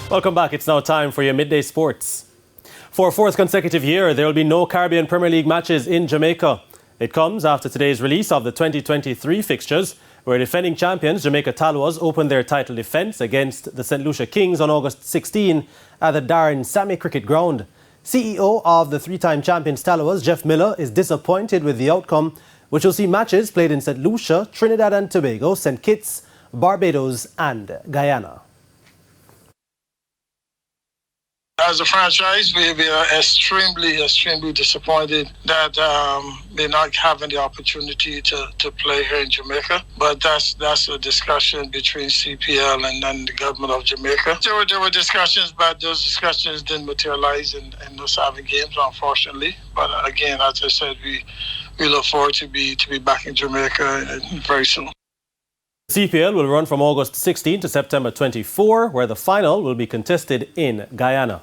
Welcome back. It's now time for your midday sports. For a fourth consecutive year, there will be no Caribbean Premier League matches in Jamaica. It comes after today's release of the 2023 fixtures, where defending champions Jamaica Talwas opened their title defence against the St. Lucia Kings on August 16 at the Darren Sammy Cricket Ground. CEO of the three-time champions Talwas, Jeff Miller, is disappointed with the outcome, which will see matches played in St. Lucia, Trinidad and Tobago, St. Kitts, Barbados and Guyana. As a franchise, we are extremely disappointed that we're not having the opportunity to play here in Jamaica. But that's a discussion between CPL and the government of Jamaica. There were discussions, but those discussions didn't materialize in us having games, unfortunately. But again, as I said, we look forward to be back in Jamaica very soon. CPL will run from August 16 to September 24, where the final will be contested in Guyana.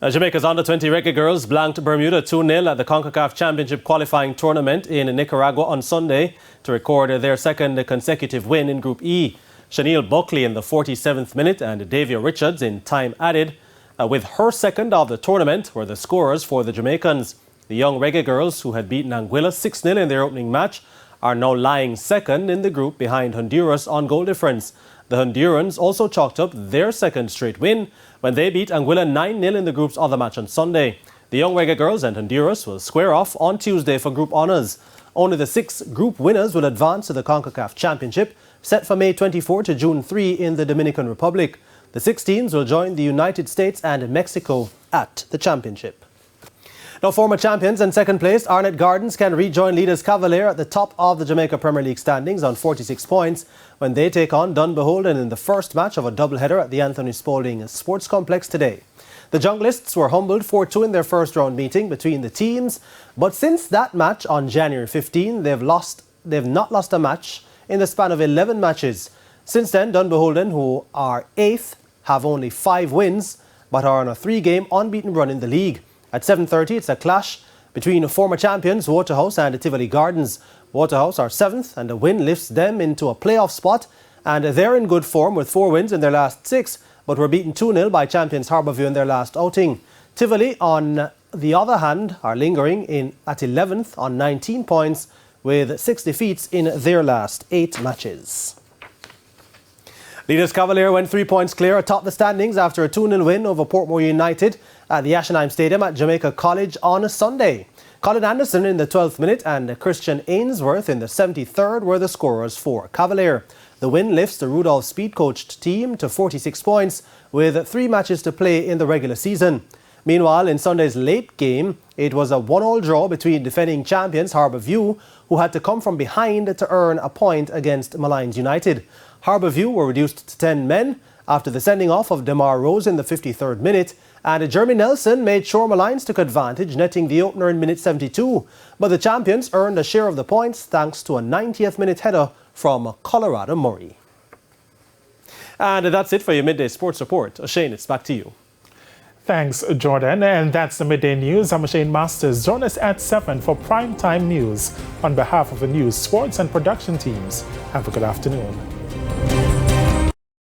Jamaica's under-20 reggae girls blanked Bermuda 2-0 at the CONCACAF Championship qualifying tournament in Nicaragua on Sunday to record their second consecutive win in Group E. Shaniel Buckley in the 47th minute and Davia Richards in time added, with her second of the tournament, were the scorers for the Jamaicans. The young reggae girls, who had beaten Anguilla 6-0 in their opening match, are now lying second in the group behind Honduras on goal difference. The Hondurans also chalked up their second straight win when they beat Anguilla 9-0 in the group's other match on Sunday. The young reggae girls and Honduras will square off on Tuesday for group honours. Only the 6 group winners will advance to the CONCACAF Championship, set for May 24 to June 3 in the Dominican Republic. The 6 teams will join the United States and Mexico at the championship. Now, former champions and second-placed Arnett Gardens can rejoin leaders Cavalier at the top of the Jamaica Premier League standings on 46 points when they take on Dunbeholden in the first match of a doubleheader at the Anthony Spalding Sports Complex today. The Junglists were humbled 4-2 in their first-round meeting between the teams, but since that match on January 15, they've not lost a match in the span of 11 matches. Since then, Dunbeholden, who are 8th, have only 5 wins, but are on a 3-game unbeaten run in the league. At 7:30, it's a clash between former champions Waterhouse and Tivoli Gardens. Waterhouse are 7th, and a win lifts them into a playoff spot, and they're in good form with 4 wins in their last 6, but were beaten 2-0 by champions Harbourview in their last outing. Tivoli, on the other hand, are lingering at 11th on 19 points with 6 defeats in their last 8 matches. Leaders Cavalier went 3 points clear atop the standings after a 2-0 win over Portmore United at the Ashenheim Stadium at Jamaica College on Sunday. Colin Anderson in the 12th minute and Christian Ainsworth in the 73rd were the scorers for Cavalier. The win lifts the Rudolph Speed-coached team to 46 points with 3 matches to play in the regular season. Meanwhile, in Sunday's late game, it was a 1-1 draw between defending champions Harbourview, who had to come from behind to earn a point against Malines United. Harbourview were reduced to 10 men after the sending off of Demar Rose in the 53rd minute, and Jeremy Nelson made sure Malines took advantage, netting the opener in minute 72. But the champions earned a share of the points thanks to a 90th minute header from Colorado Murray. And that's it for your Midday Sports Report. Shane, it's back to you. Thanks, Jordan. And that's the Midday News. I'm Shane Masters. Join us at 7 for Primetime News. On behalf of the news, sports and production teams, have a good afternoon.